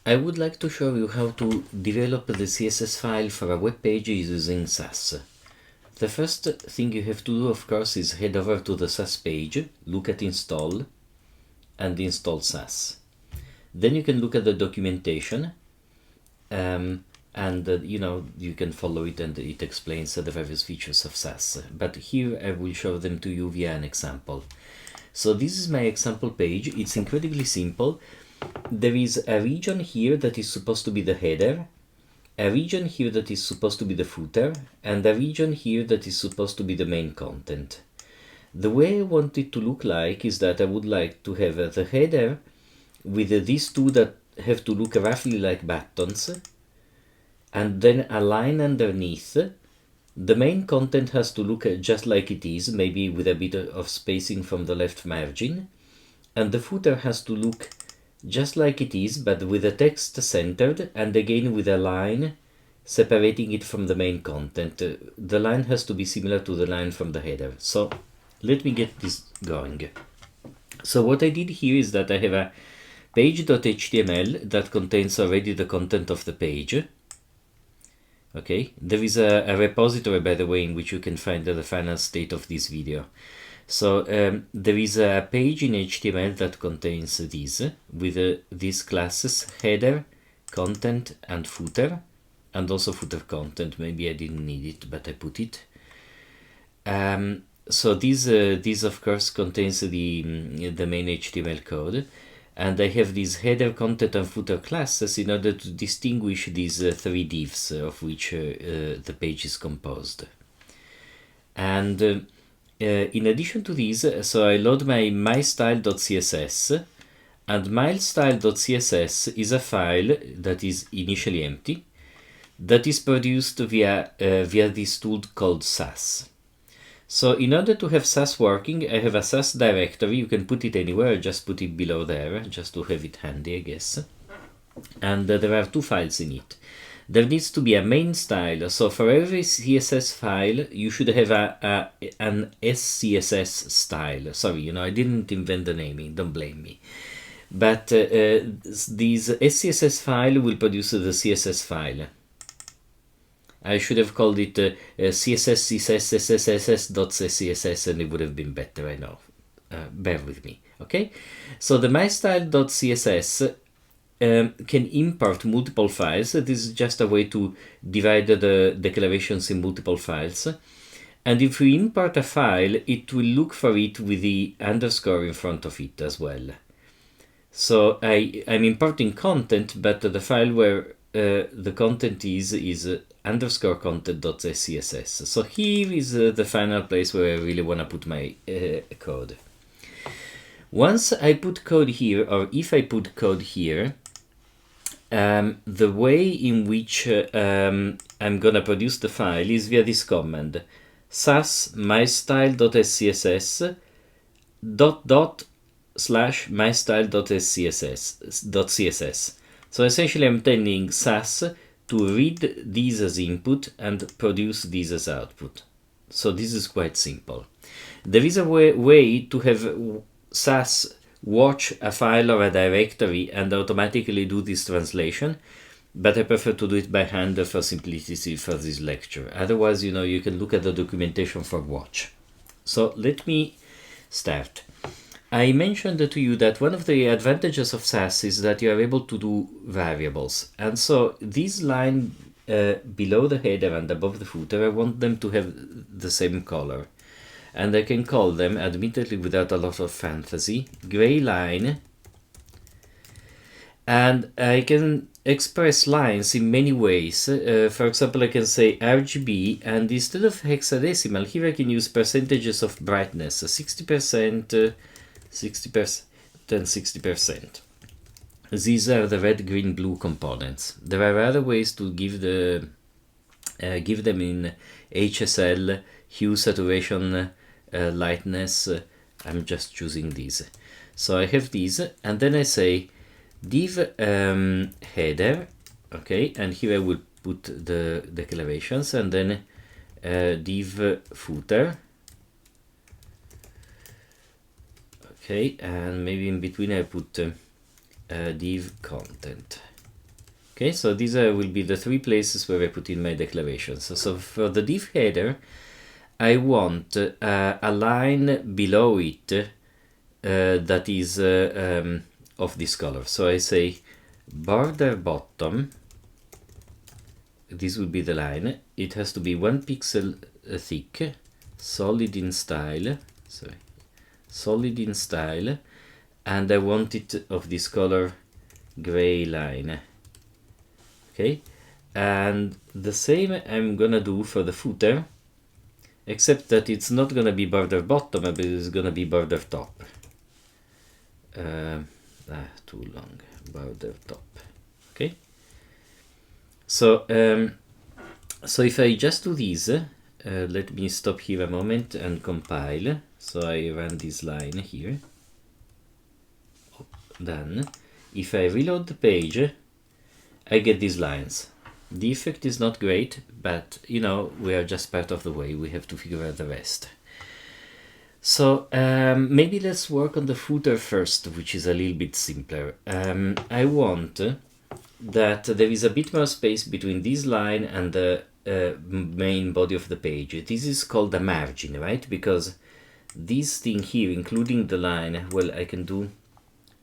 I would like to show you how to develop the CSS file for a web page using Sass. The first thing you have to do, of course, is head over to the Sass page, look at install, and install Sass. Then you can look at the documentation, and you can follow it, and it explains the various features of Sass. But here I will show them to you via an example. So this is my example page. It's incredibly simple. There is a region here that is supposed to be the header, a region here that is supposed to be the footer, and a region here that is supposed to be the main content. The way I want it to look like is that I would like to have the header with these two that have to look roughly like buttons, and then a line underneath. The main content has to look just like it is, maybe with a bit of spacing from the left margin, and the footer has to look just like it is, but with the text centered, and again with a line separating it from the main content. The line has to be similar to the line from the header. So let me get this going. So what I did here is that I have a page.html that contains already the content of the page. Okay, there is a repository, by the way, in which you can find the final state of this video. So there is a page in HTML that contains these, with these classes: header, content, and footer, and also footer content. Maybe I didn't need it, but I put it. So these of course contains the main HTML code, and I have these header, content, and footer classes in order to distinguish these three divs of which the page is composed. And in addition to these, so I load my mystyle.css, and mystyle.css is a file that is initially empty, that is produced via this tool called Sass. So in order to have Sass working, I have a Sass directory. You can put it anywhere, just put it below there, just to have it handy, I guess. And there are two files in it. There needs to be a main style. So for every CSS file, you should have an SCSS style. Sorry, I didn't invent the naming, don't blame me. But these SCSS file will produce the CSS file. I should have called it CSS.css, and it would have been better, I know. Bear with me, okay? So the mystyle.css can import multiple files. This is just a way to divide the declarations in multiple files. And if we import a file, it will look for it with the underscore in front of it as well. So I'm importing content, but the file where the content is underscore content.scss. So here is the final place where I really want to put my code. Once I put code here, or if I put code here, the way in which I'm gonna produce the file is via this command: sass mystyle.scss / mystyle.scss. So essentially I'm telling Sass to read these as input and produce these as output. So this is quite simple. There is a way to have Sass watch a file or a directory and automatically do this translation, but I prefer to do it by hand for simplicity for this lecture. Otherwise, you can look at the documentation for watch. So let me start. I mentioned to you that one of the advantages of Sass is that you are able to do variables. And so this line below the header and above the footer, I want them to have the same color. And I can call them, admittedly without a lot of fantasy, gray line. And I can express lines in many ways. For example, I can say RGB, and instead of hexadecimal, here I can use percentages of brightness, 60%, 60%, and 60%. These are the red, green, blue components. There are other ways to give them in HSL, hue, saturation, lightness. I'm just choosing these. So I have these, and then I say div header, okay, and here I will put the declarations, and then div footer, okay, and maybe in between I put div content. Okay, so these will be the 3 places where I put in my declarations. So for the div header, I want a line below it that is of this color. So I say border bottom. This will be the line. It has to be 1 pixel thick, solid in style. Sorry, solid in style, and I want it of this color gray line. Okay, and the same I'm gonna do for the footer, except that it's not gonna be border bottom, but it's gonna be border top. Too long. Border top. Okay. So so if I just do this, let me stop here a moment and compile. So I run this line here. Done. If I reload the page, I get these lines. The effect is not great, but you know, we are just part of the way. We have to figure out the rest. So maybe let's work on the footer first, which is a little bit simpler. I want that there is a bit more space between this line and the main body of the page. This is called a margin, right? Because this thing here, including the line, well, I can do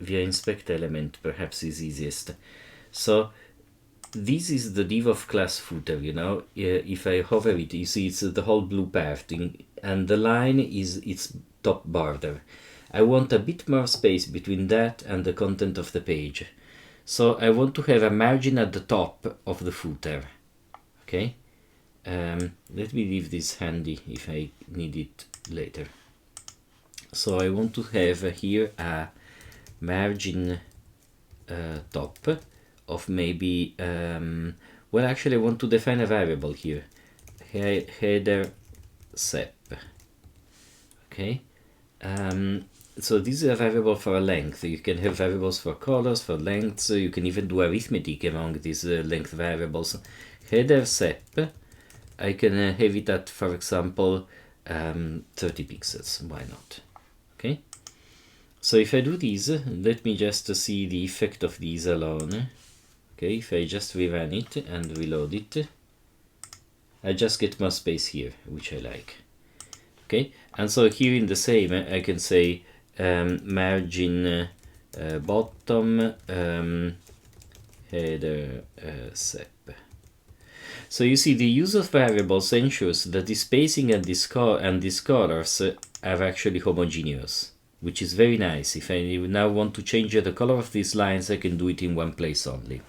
via inspect element, perhaps is easiest. So this is the div of class footer, you know. If I hover it, you see it's the whole blue part, and the line is its top border. I want a bit more space between that and the content of the page. So I want to have a margin at the top of the footer. Okay, let me leave this handy if I need it later. So I want to have here a margin top of maybe, well, actually I want to define a variable here, header sep. Okay, so this is a variable for a length. You can have variables for colors, for lengths. You can even do arithmetic among these length variables. Header sep, I can have it at, for example, 30 pixels. Why not? Okay. So if I do this, let me just see the effect of these alone. Okay, if I just rerun it and reload it, I just get more space here, which I like. Okay, and so here in the same, I can say margin bottom header sep. So you see the use of variables ensures that the spacing and these colors are actually homogeneous, which is very nice. If I now want to change the color of these lines, I can do it in one place only.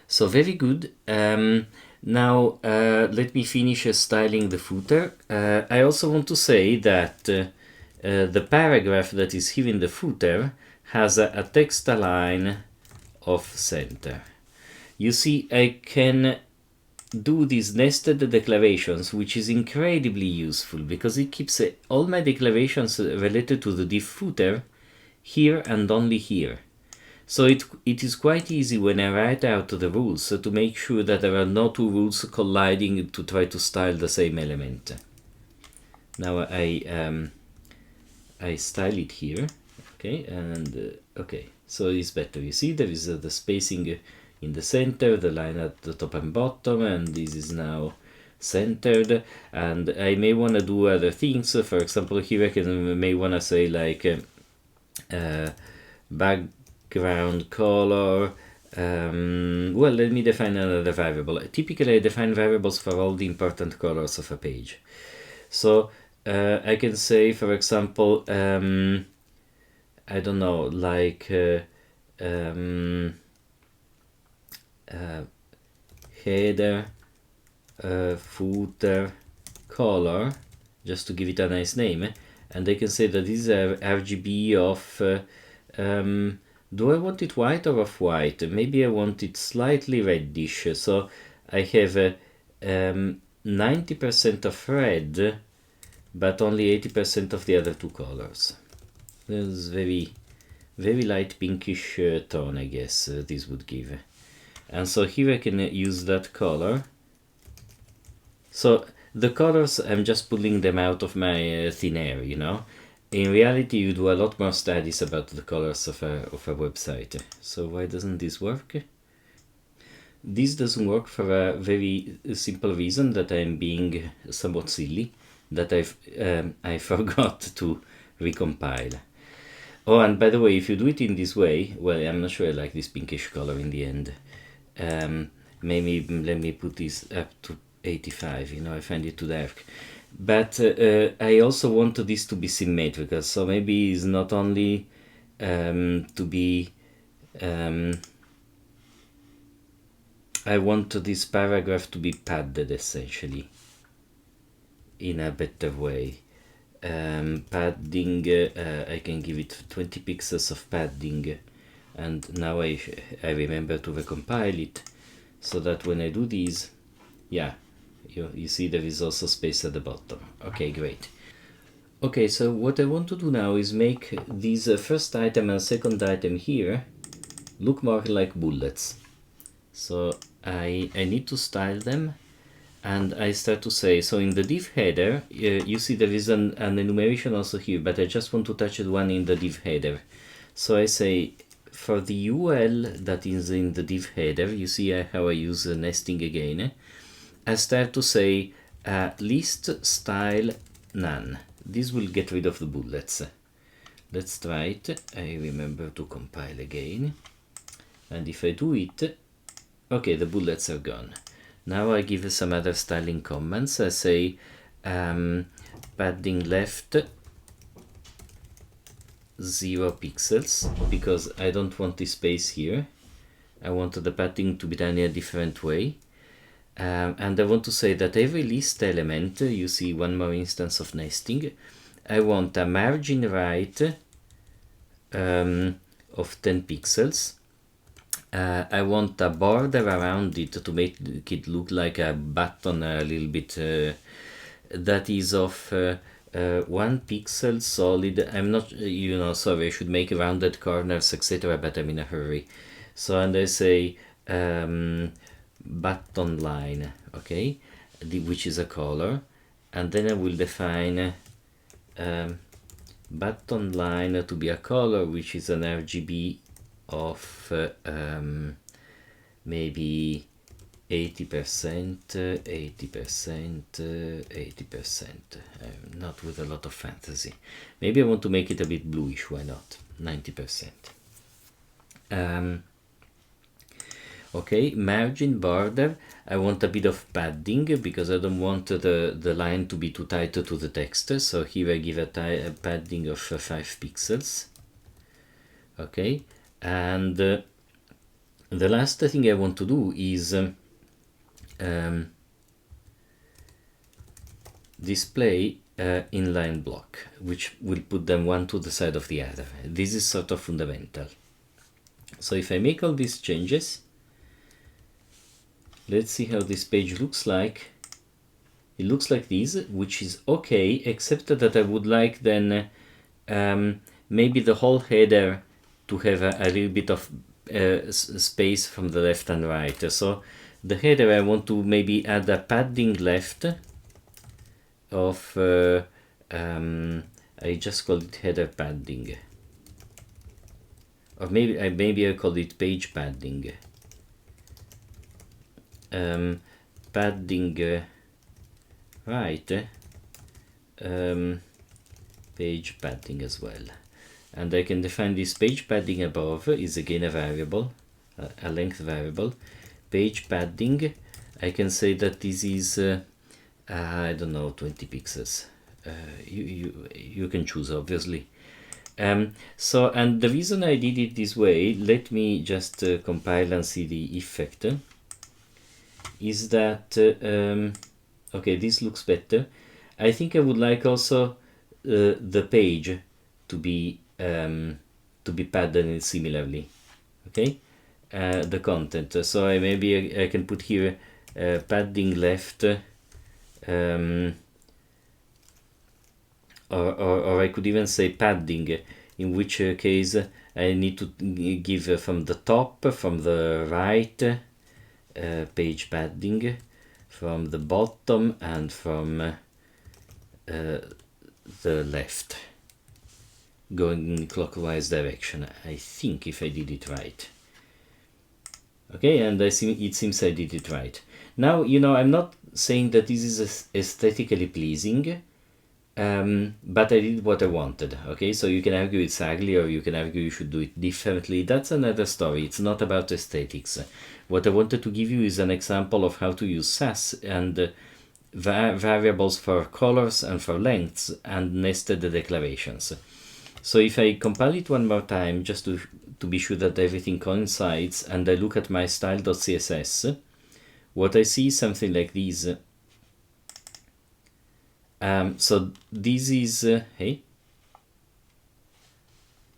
So very good. Now let me finish styling the footer. I also want to say that the paragraph that is here in the footer has a text align of center. You see, I can do these nested declarations, which is incredibly useful because it keeps all my declarations related to the div footer here and only here. So it is quite easy when I write out the rules to make sure that there are no two rules colliding to try to style the same element. Now I style it here, okay, and okay, so it's better. You see there is the spacing in the center, the line at the top and bottom, and this is now centered. And I may want to do other things. For example, here I may want to say like background color. Well, let me define another variable. Typically I define variables for all the important colors of a page. So I can say, for example, I don't know, like header footer color, just to give it a nice name, and I can say that this is a RGB of do I want it white or off white? Maybe I want it slightly reddish, so I have 90% of red but only 80% of the other two colors. This is very light pinkish tone, I guess this would give. And so here I can use that color. So the colors, I'm just pulling them out of my thin air, you know. In reality, you do a lot more studies about the colors of a website. So why doesn't this work? this doesn't work for a very simple reason, that I'm being somewhat silly, that I forgot to recompile. Oh, and by the way, if you do it in this way, well, I'm not sure I like this pinkish color in the end. Maybe let me put this up to 85, I find it too dark. But I also want this to be symmetrical, so maybe it's not only to be... I want this paragraph to be padded, essentially, in a better way. Padding, I can give it 20 pixels of padding, and now I remember to recompile it, so that when I do these, yeah, you see there is also space at the bottom. Okay, great. Okay, so what I want to do now is make these first item and second item here look more like bullets. So I need to style them, and I start to say, so in the div header, you see there is an enumeration also here, but I just want to touch the one in the div header. So I say, for the UL that is in the div header, you see how I use nesting again. I start to say list style none. This will get rid of the bullets. Let's try it. I remember to compile again. And if I do it, okay, the bullets are gone. Now I give some other styling comments. I say padding left 0 pixels, because I don't want this space here. I want the padding to be done in a different way. And I want to say that every list element, you see one more instance of nesting, I want a margin right of 10 pixels. I want a border around it to make it look like a button a little bit, that is of 1 pixel solid. I'm not, sorry, I should make rounded corners, etc., but I'm in a hurry. So, and I say button line, okay, which is a color, and then I will define button line to be a color which is an RGB of maybe 80%, 80%, 80%, not with a lot of fantasy. Maybe I want to make it a bit bluish, why not, 90%. Okay, margin border, I want a bit of padding, because I don't want the line to be too tight to the text, so here I give a padding of 5 pixels. Okay, and the last thing I want to do is display inline block, which will put them one to the side of the other. This is sort of fundamental. So if I make all these changes, let's see how this page looks like. It looks like this, which is okay, except that I would like then maybe the whole header to have a little bit of space from the left and right. So the header, I want to maybe add a padding left of I just call it header padding, or maybe I call it page padding. Padding right, page padding as well. And I can define this page padding above is again a variable, a length variable. Page padding, I can say that this is I don't know, 20 pixels. You can choose, obviously. So, and the reason I did it this way, let me just compile and see the effect, is that okay, this looks better. I think I would like also the page to be padded similarly. Okay, the content. So maybe I can put here padding left, or I could even say padding, in which case I need to give from the top, from the right, page padding, from the bottom, and from the left, going in clockwise direction. I think, if I did it right. Okay, and it seems I did it right. Now, you know, I'm not saying that this is aesthetically pleasing, but I did what I wanted. Okay, so you can argue it's ugly, or you can argue you should do it differently. That's another story. It's not about aesthetics. What I wanted to give you is an example of how to use Sass and variables for colors and for lengths and nested declarations. So if I compile it one more time, just to be sure that everything coincides, and I look at my style.css, what I see is something like this. So this is hey,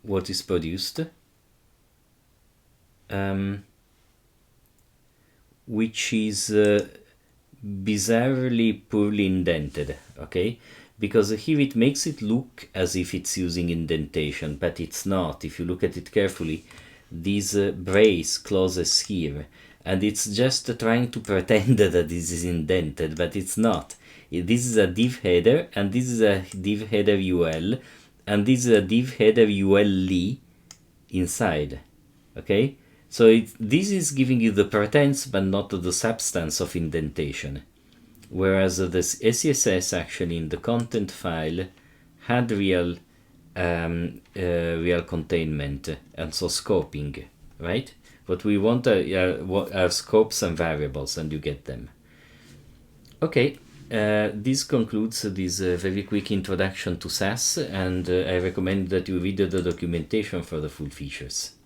what is produced, which is bizarrely poorly indented. Okay, because here it makes it look as if it's using indentation, but it's not. If you look at it carefully, these brace clauses here, and it's just trying to pretend that this is indented, but it's not. This is a div header, and this is a div header UL, and this is a div header UL inside. Okay, so this is giving you the pretense but not the substance of indentation, whereas this SCSS actually in the content file had real real containment, and so scoping, right? What we want are scopes and variables, and you get them. Okay, this concludes this very quick introduction to Sass, and I recommend that you read the documentation for the full features.